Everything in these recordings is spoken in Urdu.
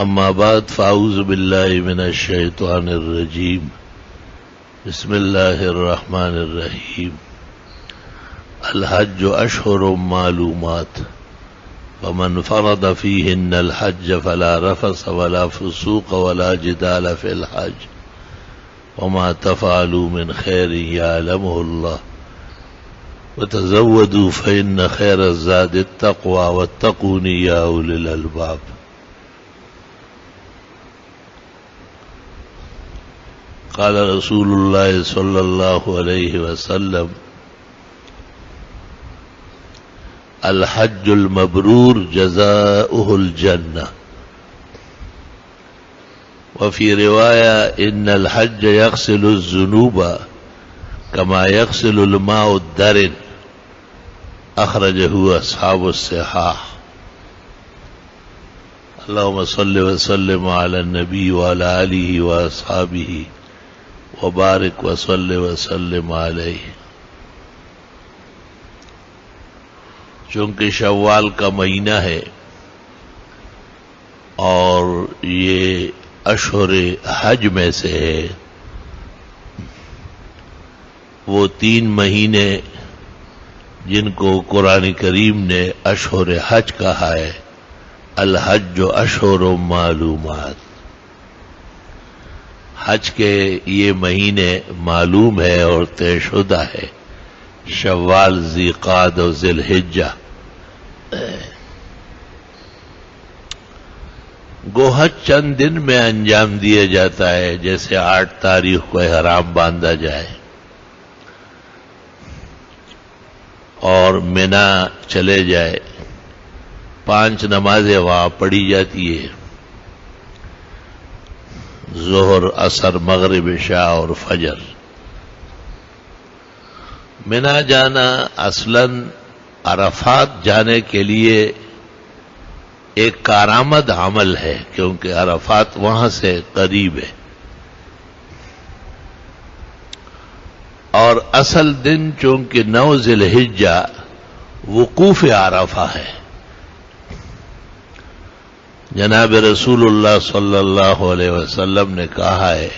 اما بعد فاعوذ باللہ من الشیطان الرجیم بسم اللہ الرحمن الرحیم الحج اشہر معلومات ومن فرض فیہن الحج فلا رفث ولا فسوق ولا جدال فی الحج وما تفعلوا من خیر یعلمہ اللہ وتزودوا فإن خیر الزاد التقوى واتقون یا اولی الالباب. قال رسول اللہ صلی اللہ علیہ وسلم الحج المبرور جزاؤه الجنہ وفي رواية ان الحج يغسل الذنوب كما يغسل الماء الدرن اخرجه اصحاب الصحاح. اللهم صل وسلم على النبي وعلى آله واصحابه وبارک وصلی وسلم علیہ. چونکہ شوال کا مہینہ ہے اور یہ اشہر حج میں سے ہے، وہ 3 مہینے جن کو قرآن کریم نے اشہر حج کہا ہے، الحج اشہر معلومات. حج کے یہ مہینے معلوم ہے اور طے شدہ ہے، شوال، ذیقعدہ اور ذی الحجہ. گو حج چند دن میں انجام دیا جاتا ہے، جیسے 8 تاریخ کو احرام باندھا جائے اور مینا چلے جائے، 5 نمازیں وہاں پڑھی جاتی ہے، ظہر، عصر، مغرب، عشاء اور فجر. مینا جانا اصلاً عرفات جانے کے لیے ایک کارآمد عمل ہے، کیونکہ عرفات وہاں سے قریب ہے اور اصل دن چونکہ 9 ذی الحجہ وقوف عرفہ ہے. جناب رسول اللہ صلی اللہ علیہ وسلم نے کہا ہے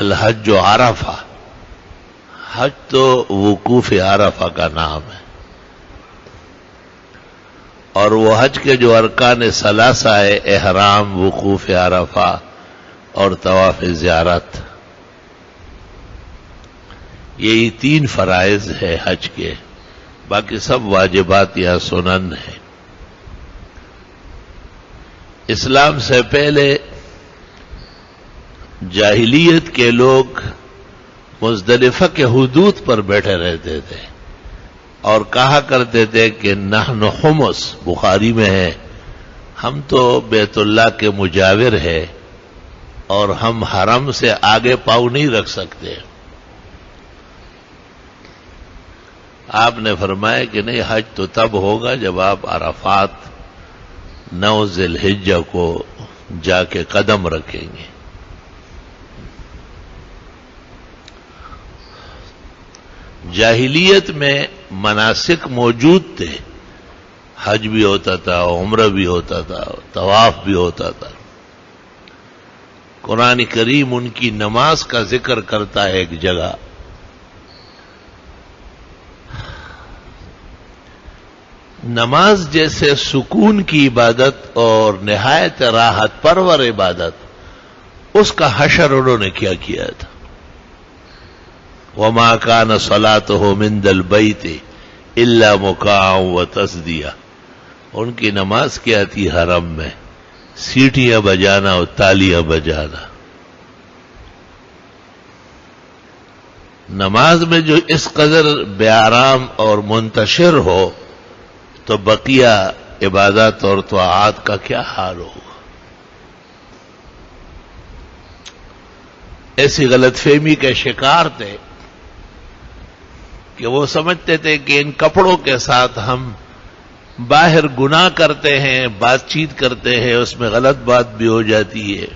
الحج عرفہ، حج تو وقوف عرفہ کا نام ہے، اور وہ حج کے جو ارکان ثلاثہ ہے، احرام، وقوف عرفہ اور طواف زیارت، یہی 3 فرائض ہے حج کے، باقی سب واجبات یا سنن ہیں. اسلام سے پہلے جاہلیت کے لوگ مزدلفہ کے حدود پر بیٹھے رہتے تھے اور کہا کرتے تھے کہ نحن حمص، بخاری میں ہے، ہم تو بیت اللہ کے مجاور ہے اور ہم حرم سے آگے پاؤں نہیں رکھ سکتے. آپ نے فرمایا کہ نہیں، حج تو تب ہوگا جب آپ عرفات 9 ذی الحجہ کو جا کے قدم رکھیں گے. جاہلیت میں مناسک موجود تھے، حج بھی ہوتا تھا، عمرہ بھی ہوتا تھا، طواف بھی ہوتا تھا. قرآن کریم ان کی نماز کا ذکر کرتا ہے ایک جگہ، نماز جیسے سکون کی عبادت اور نہایت راحت پرور عبادت، اس کا حشر انہوں نے کیا تھا. وما كان صلاته من البيت الا مكاء وتصديا. ان کی نماز کیا تھی حرم میں؟ سیٹیاں بجانا اور تالیاں بجانا. نماز میں جو اس قدر بے آرام اور منتشر ہو تو بقیہ عبادات اور طاعات کا کیا حال ہوگا؟ ایسی غلط فہمی کے شکار تھے کہ وہ سمجھتے تھے کہ ان کپڑوں کے ساتھ ہم باہر گناہ کرتے ہیں، بات چیت کرتے ہیں، اس میں غلط بات بھی ہو جاتی ہے،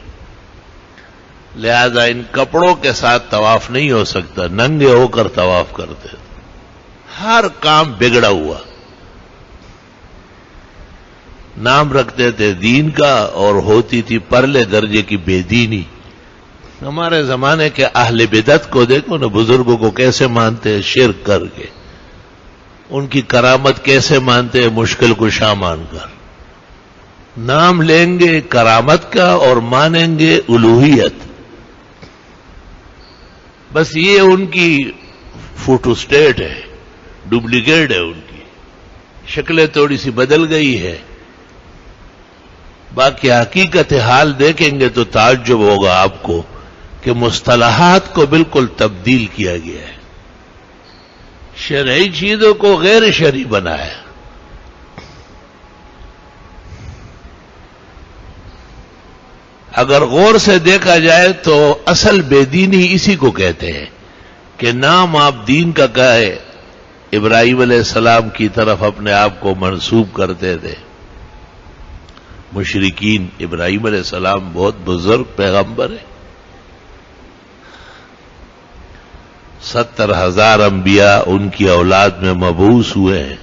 لہذا ان کپڑوں کے ساتھ طواف نہیں ہو سکتا، ننگے ہو کر طواف کرتے تھے. ہر کام بگڑا ہوا. نام رکھتے تھے دین کا اور ہوتی تھی پرلے درجے کی بے دینی. ہمارے زمانے کے اہل بدعت کو دیکھو نا، بزرگوں کو کیسے مانتے ہیں شرک کر کے، ان کی کرامت کیسے مانتے ہیں مشکل کشا مان کر. نام لیں گے کرامت کا اور مانیں گے الوہیت. بس یہ ان کی فوٹو سٹیٹ ہے، ڈپلیکیٹ ہے، ان کی شکلیں تھوڑی سی بدل گئی ہے. باقی حقیقت حال دیکھیں گے تو تعجب ہوگا آپ کو کہ مصطلحات کو بالکل تبدیل کیا گیا ہے، شرعی چیزوں کو غیر شرعی بنایا. اگر غور سے دیکھا جائے تو اصل بے دینی اسی کو کہتے ہیں کہ نام آپ دین کا کہے. ابراہیم علیہ السلام کی طرف اپنے آپ کو منسوب کرتے تھے مشرکین. ابراہیم علیہ السلام بہت بزرگ پیغمبر ہے. 70,000 انبیاء ان کی اولاد میں مبعوث ہوئے ہیں،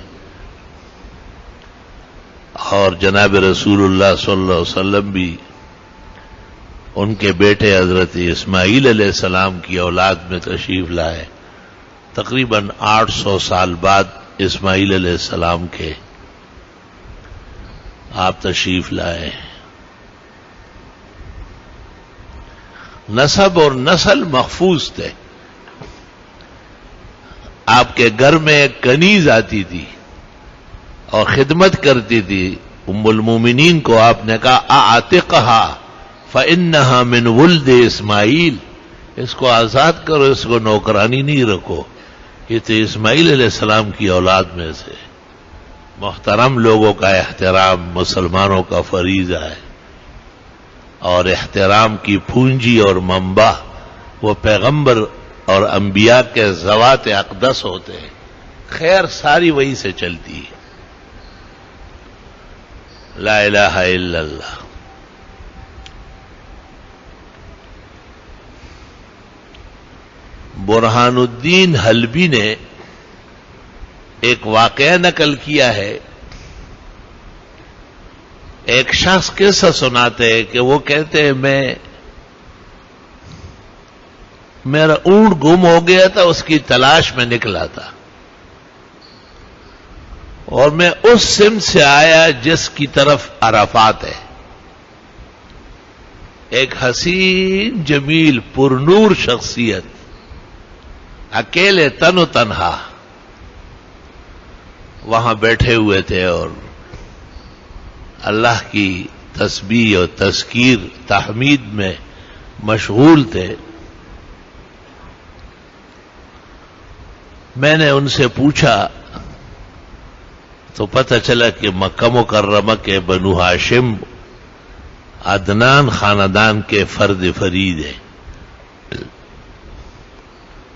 اور جناب رسول اللہ صلی اللہ علیہ وسلم بھی ان کے بیٹے حضرت اسماعیل علیہ السلام کی اولاد میں تشریف لائے. تقریباً 800 سال بعد اسماعیل علیہ السلام کے آپ تشریف لائے. نسب اور نسل محفوظ تھے. آپ کے گھر میں ایک کنیز آتی تھی اور خدمت کرتی تھی. ام المومنین کو آپ نے کہا اعتقها فإنها من ولد اسماعیل، اس کو آزاد کرو، اس کو نوکرانی نہیں رکھو، یہ تو اسماعیل علیہ السلام کی اولاد میں سے. محترم لوگوں کا احترام مسلمانوں کا فریضہ ہے، اور احترام کی پونجی اور منبع وہ پیغمبر اور انبیاء کے ذوات اقدس ہوتے ہیں. خیر ساری وہی سے چلتی ہے. لا الہ الا اللہ. برہان الدین حلبی نے ایک واقعہ نقل کیا ہے. ایک شخص قصہ سناتے ہیں کہ وہ کہتے ہیں میرا اونٹ گم ہو گیا تھا، اس کی تلاش میں نکلا تھا، اور میں اس سمت سے آیا جس کی طرف عرفات ہے. ایک حسین جمیل پرنور شخصیت اکیلے تن و تنہا وہاں بیٹھے ہوئے تھے اور اللہ کی تسبیح اور تذکیر تحمید میں مشغول تھے. میں نے ان سے پوچھا تو پتہ چلا کہ مکہ مکرمہ کے بنو ہاشم عدنان خاندان کے فرد فرید ہیں،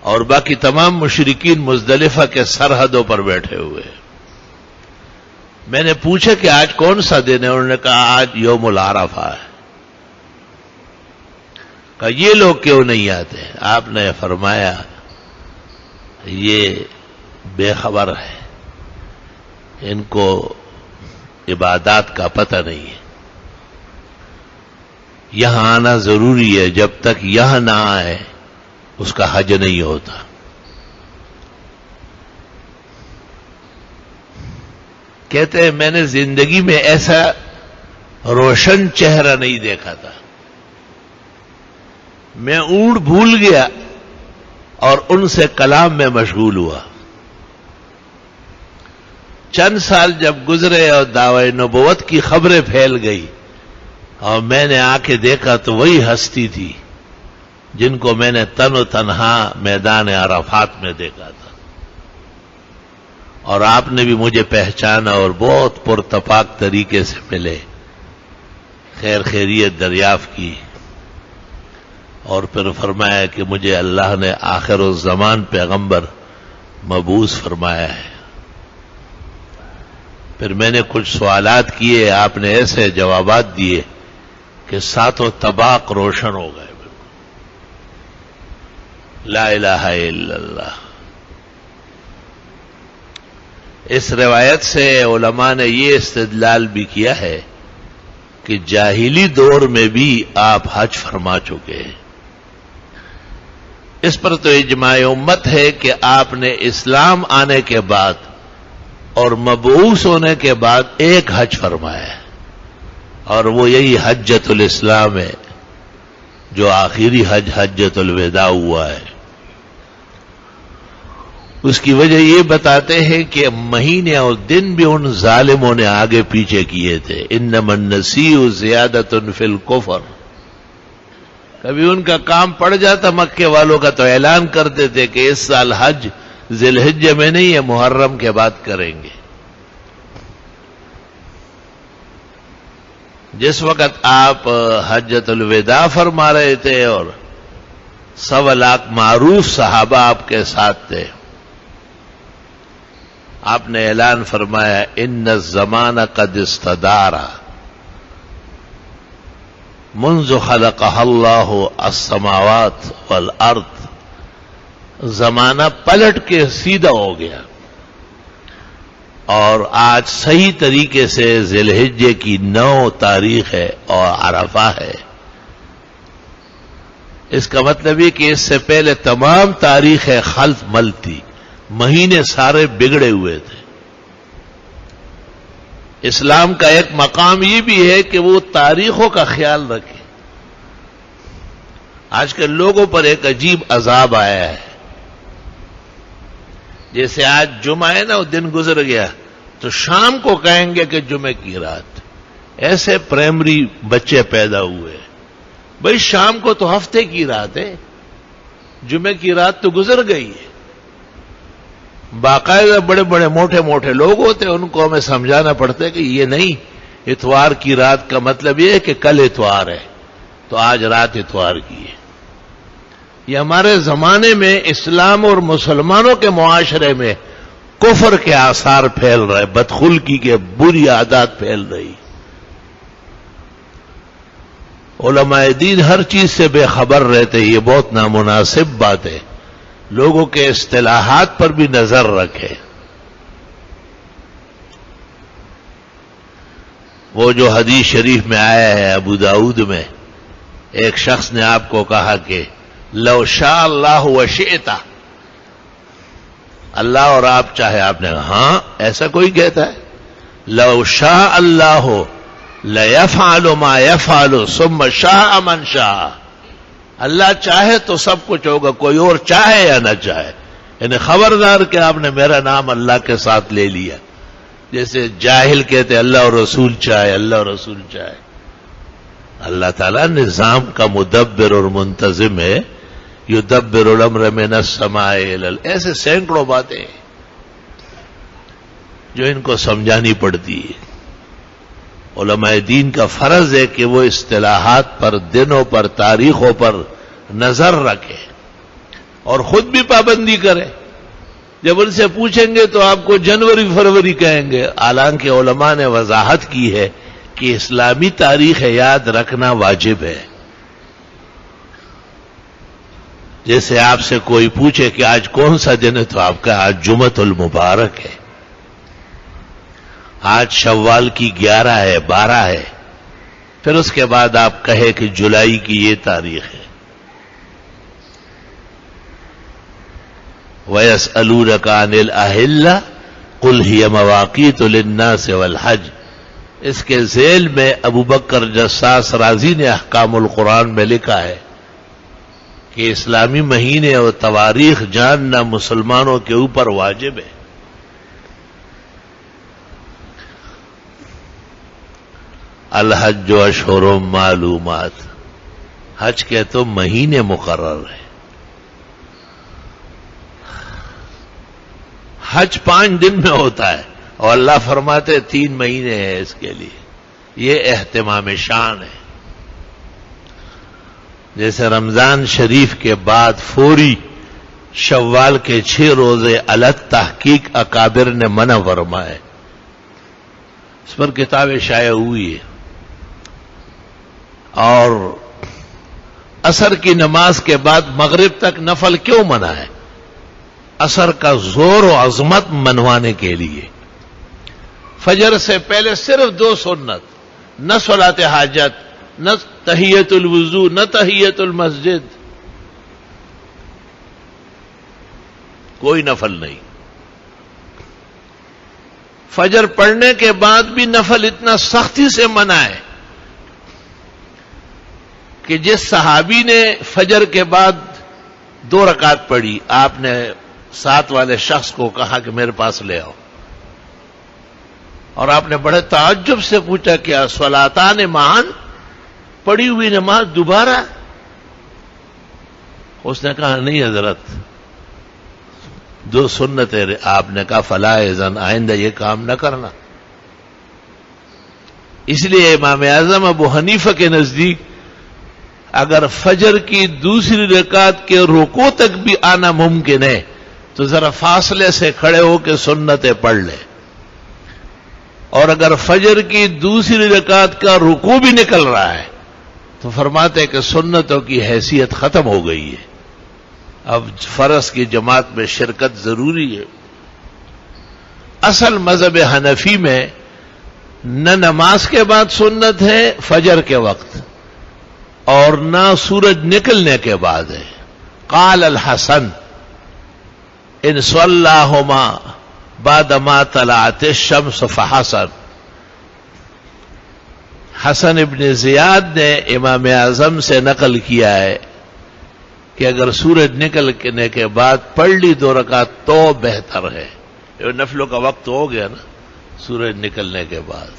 اور باقی تمام مشرکین مزدلفہ کے سرحدوں پر بیٹھے ہوئے. میں نے پوچھا کہ آج کون سا دن ہے؟ انہوں نے کہا آج یوم العرفہ ہے. کہا یہ لوگ کیوں نہیں آتے؟ آپ نے فرمایا یہ بے خبر ہے، ان کو عبادات کا پتہ نہیں ہے. یہاں آنا ضروری ہے، جب تک یہاں نہ آئے اس کا حج نہیں ہوتا. کہتے ہیں میں نے زندگی میں ایسا روشن چہرہ نہیں دیکھا تھا. میں اونٹ بھول گیا اور ان سے کلام میں مشغول ہوا. چند سال جب گزرے اور دعوی نبوت کی خبریں پھیل گئی اور میں نے آ کے دیکھا تو وہی ہستی تھی جن کو میں نے تن و تنہا میدان عرفات میں دیکھا تھا. اور آپ نے بھی مجھے پہچانا اور بہت پرتپاک طریقے سے ملے، خیر خیریت دریافت کی، اور پھر فرمایا کہ مجھے اللہ نے آخر الزمان پیغمبر مبعوث فرمایا ہے. پھر میں نے کچھ سوالات کیے، آپ نے ایسے جوابات دیے کہ ساتوں طباق روشن ہو گئے. لا الہ الا اللہ. اس روایت سے علماء نے یہ استدلال بھی کیا ہے کہ جاہلی دور میں بھی آپ حج فرما چکے ہیں. اس پر تو اجماع امت ہے کہ آپ نے اسلام آنے کے بعد اور مبعوث ہونے کے بعد ایک حج فرمایا ہے، اور وہ یہی حجۃ الاسلام ہے جو آخری حج حجۃ الوداع ہوا ہے. اس کی وجہ یہ بتاتے ہیں کہ مہینے اور دن بھی ان ظالموں نے آگے پیچھے کیے تھے. انما النسیء زیادۃ فی الکفر. کبھی ان کا کام پڑ جاتا مکے والوں کا تو اعلان کرتے تھے کہ اس سال حج ذی الحجہ میں نہیں ہے، محرم کے بعد کریں گے. جس وقت آپ حجۃ الوداع فرما رہے تھے اور 1.25 لاکھ معروف صحابہ آپ کے ساتھ تھے، آپ نے اعلان فرمایا ان الزمان قد استدار منذ خلقها اللہ السماوات والارض. زمانہ پلٹ کے سیدھا ہو گیا اور آج صحیح طریقے سے ذی الحجہ کی 9 تاریخ ہے اور عرفہ ہے. اس کا مطلب یہ کہ اس سے پہلے تمام تاریخ خلف مل تھی، مہینے سارے بگڑے ہوئے تھے. اسلام کا ایک مقام یہ بھی ہے کہ وہ تاریخوں کا خیال رکھے. آج کل لوگوں پر ایک عجیب عذاب آیا ہے. جیسے آج جمعہ ہے نا، وہ دن گزر گیا تو شام کو کہیں گے کہ جمعے کی رات. ایسے پرائمری بچے پیدا ہوئے. بھئی شام کو تو ہفتے کی رات ہے، جمعے کی رات تو گزر گئی ہے. باقاعدہ بڑے بڑے موٹے موٹے لوگ ہوتے ہیں، ان کو ہمیں سمجھانا پڑتا ہے کہ یہ نہیں، اتوار کی رات کا مطلب یہ ہے کہ کل اتوار ہے تو آج رات اتوار کی ہے. یہ ہمارے زمانے میں اسلام اور مسلمانوں کے معاشرے میں کفر کے آثار پھیل رہے، بدخلقی کے بری عادات پھیل رہی. علماء دین ہر چیز سے بے خبر رہتے. یہ بہت نامناسب بات ہے. لوگوں کے اصطلاحات پر بھی نظر رکھے. وہ جو حدیث شریف میں آیا ہے ابو داؤد میں، ایک شخص نے آپ کو کہا کہ لو شاء اللہ وشئتا، اللہ اور آپ چاہے. آپ نے کہا ہاں ایسا کوئی کہتا ہے؟ لو شاء اللہ لیفعل ما یفعل ثم شاء من شاء. اللہ چاہے تو سب کچھ ہوگا، کوئی اور چاہے یا نہ چاہے. یعنی خبردار کہ آپ نے میرا نام اللہ کے ساتھ لے لیا. جیسے جاہل کہتے اللہ اور رسول چاہے، اللہ اور رسول چاہے. اللہ تعالیٰ نظام کا مدبر اور منتظم ہے. یدبر الامر من السماء الى الارض. ایسے سینکڑوں باتیں ہیں جو ان کو سمجھانی پڑتی ہے. علماء دین کا فرض ہے کہ وہ اصطلاحات پر، دنوں پر، تاریخوں پر نظر رکھے اور خود بھی پابندی کرے. جب ان سے پوچھیں گے تو آپ کو جنوری فروری کہیں گے، حالانکہ علماء نے وضاحت کی ہے کہ اسلامی تاریخ یاد رکھنا واجب ہے. جیسے آپ سے کوئی پوچھے کہ آج کون سا دن ہے تو آپ کا آج جمعۃ المبارک ہے، آج شوال کی 11 ہے، 12 ہے. پھر اس کے بعد آپ کہے کہ جولائی کی یہ تاریخ ہے. وَيَسْأَلُونَكَ عَنِ الْأَهِلَّةِ قُلْ هِيَ مَوَاقِيتُ لِلنَّاسِ وَالْحَجِّ. اس کے ذیل میں ابو بکر جساس رازی نے احکام القرآن میں لکھا ہے کہ اسلامی مہینے اور تواریخ جاننا مسلمانوں کے اوپر واجب ہے. الحج اشہر معلومات. حج کے تو مہینے مقرر ہیں. حج 5 دن میں ہوتا ہے اور اللہ فرماتے 3 مہینے ہیں اس کے لیے. یہ اہتمام شان ہے. جیسے رمضان شریف کے بعد فوری شوال کے 6 روزے الگ تحقیق اکابر نے منع فرمائے. اس پر کتابیں شائع ہوئی ہے. اور عصر کی نماز کے بعد مغرب تک نفل کیوں منع ہے؟ عصر کا زور و عظمت منوانے کے لیے. فجر سے پہلے صرف 2 سنت، نہ صلاۃ حاجت، نہ تحیت الوضو، نہ تحیت المسجد، کوئی نفل نہیں۔ فجر پڑھنے کے بعد بھی نفل اتنا سختی سے منع ہے کہ جس صحابی نے فجر کے بعد 2 رکعت پڑھی، آپ نے ساتھ والے شخص کو کہا کہ میرے پاس لے آؤ، اور آپ نے بڑے تعجب سے پوچھا کیا صلاتان معاً، پڑھی ہوئی نماز دوبارہ؟ اس نے کہا نہیں حضرت، 2 سنتیں۔ آپ نے کہا فلا اذن، آئندہ یہ کام نہ کرنا۔ اس لیے امام اعظم ابو حنیفہ کے نزدیک اگر فجر کی دوسری رکعت کے رکوع تک بھی آنا ممکن ہے تو ذرا فاصلے سے کھڑے ہو کے سنتیں پڑھ لے، اور اگر فجر کی دوسری رکعت کا رکوع بھی نکل رہا ہے تو فرماتے کہ سنتوں کی حیثیت ختم ہو گئی ہے، اب فرض کی جماعت میں شرکت ضروری ہے۔ اصل مذہب حنفی میں نہ نماز کے بعد سنت ہے فجر کے وقت، اور نہ سورج نکلنے کے بعد ہے۔ قال الحسن ان صلاہما بعد ما طلعت الشمس فحسن۔ حسن ابن زیاد نے امام اعظم سے نقل کیا ہے کہ اگر سورج نکلنے کے بعد پڑھ لی 2 رکعت تو بہتر ہے۔ نفلوں کا وقت ہو گیا نا سورج نکلنے کے بعد۔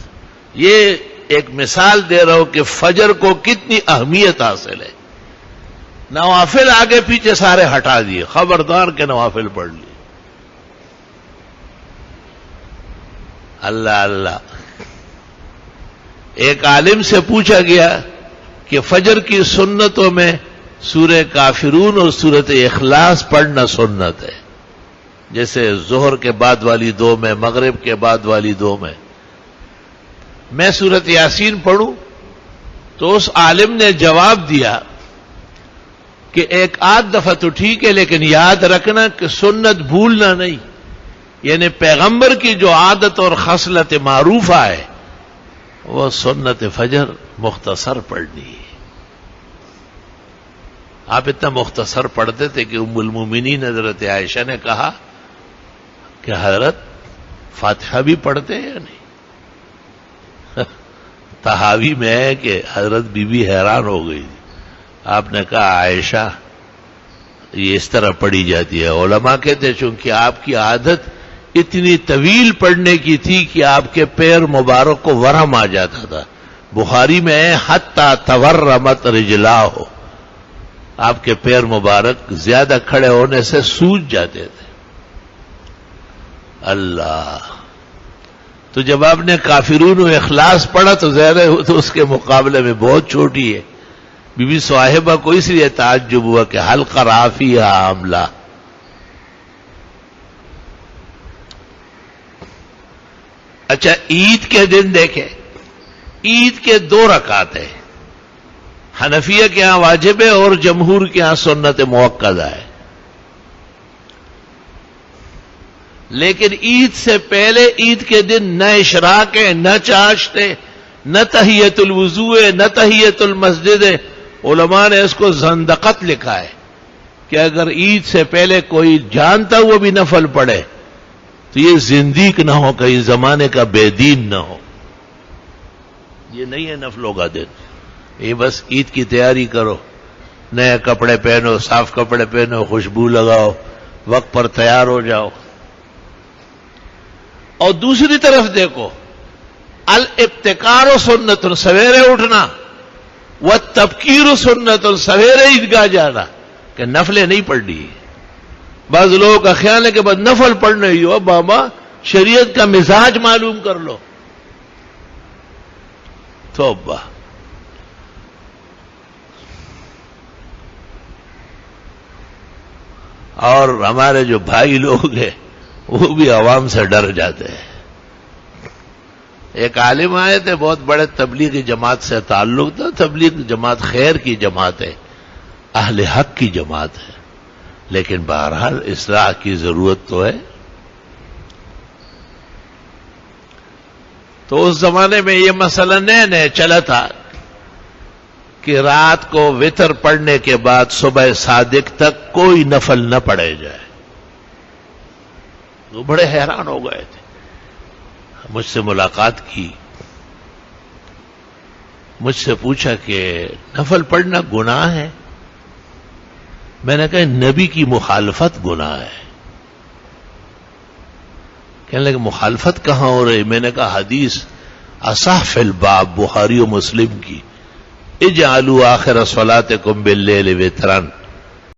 یہ ایک مثال دے رہا ہوں کہ فجر کو کتنی اہمیت حاصل ہے۔ نوافل آگے پیچھے سارے ہٹا دیے، خبردار کے نوافل پڑھ لیے۔ اللہ اللہ۔ ایک عالم سے پوچھا گیا کہ فجر کی سنتوں میں سورہ کافرون اور سورۃ اخلاص پڑھنا سنت ہے، جیسے ظہر کے بعد والی 2 میں، مغرب کے بعد والی 2 میں۔ میں سورۃ یاسین پڑھوں؟ تو اس عالم نے جواب دیا کہ ایک آدھ دفعہ تو ٹھیک ہے، لیکن یاد رکھنا کہ سنت بھولنا نہیں، یعنی پیغمبر کی جو عادت اور خصلت معروفہ ہے وہ سنت فجر مختصر پڑھنی ہے۔ آپ اتنا مختصر پڑھتے تھے کہ ام المومنین حضرت عائشہ نے کہا کہ حضرت فاتحہ بھی پڑھتے ہیں یا نہیں؟ تحاوی میں ہے کہ حضرت بی بی حیران ہو گئی۔ آپ نے کہا عائشہ یہ اس طرح پڑھی جاتی ہے۔ علماء کہتے ہیں چونکہ آپ کی عادت اتنی طویل پڑھنے کی تھی کہ آپ کے پیر مبارک کو ورم آ جاتا تھا۔ بخاری میں ہے حتی تورمت رجلاہ، آپ کے پیر مبارک زیادہ کھڑے ہونے سے سوج جاتے تھے۔ اللہ، تو جب آپ نے کافرون و اخلاص پڑھا تو ظاہر ہے تو اس کے مقابلے میں بہت چھوٹی ہے۔ بی بی صاحبہ کو اس لیے تعجب ہوا کہ حلق رافیہ عاملہ۔ اچھا، عید کے دن دیکھیں، عید کے 2 رکعت ہیں، حنفیہ کے ہاں واجب ہے اور جمہور کے ہاں سنت موقدہ ہے۔ لیکن عید سے پہلے عید کے دن نہ اشراق ہے، نہ چاشت ہے، نہ تحیت الوضو ہے، نہ تحیت المسجد ہے۔ علماء نے اس کو زندقت لکھا ہے کہ اگر عید سے پہلے کوئی جانتا ہوا بھی نفل پڑھے تو یہ زندیق نہ ہو، کہیں زمانے کا بے دین نہ ہو۔ یہ نہیں ہے نفلوں کا دن، یہ بس عید کی تیاری کرو، نئے کپڑے پہنو، صاف کپڑے پہنو، خوشبو لگاؤ، وقت پر تیار ہو جاؤ۔ اور دوسری طرف دیکھو، الابتکار سنت، سویرے اٹھنا، والتبکیر سنت، سویرے عیدگاہ جانا، کہ نفلیں نہیں پڑھنی۔ بعض لوگوں کا خیال ہے کہ بس نفل پڑھنے ہی ہو، بابا شریعت کا مزاج معلوم کر لو۔ توبہ۔ اور ہمارے جو بھائی لوگ ہیں وہ بھی عوام سے ڈر جاتے ہیں۔ ایک عالم آئے تھے، بہت بڑے تبلیغی جماعت سے تعلق تھا، تبلیغ جماعت خیر کی جماعت ہے، اہل حق کی جماعت ہے، لیکن بہرحال اصلاح کی ضرورت تو ہے۔ تو اس زمانے میں یہ مسئلہ نئے نئے چلا تھا کہ رات کو وتر پڑھنے کے بعد صبح صادق تک کوئی نفل نہ پڑھے جائے. وہ بڑے حیران ہو گئے تھے. مجھ سے ملاقات کی, مجھ سے پوچھا کہ نفل پڑھنا گناہ ہے؟ میں نے کہا نبی کی مخالفت گناہ ہے. کہنے لگے مخالفت کہاں ہو رہی؟ میں نے کہا حدیث اصح فی الباب بخاری و مسلم کی, اجعلوا آخر صلاتکم باللیل وترا,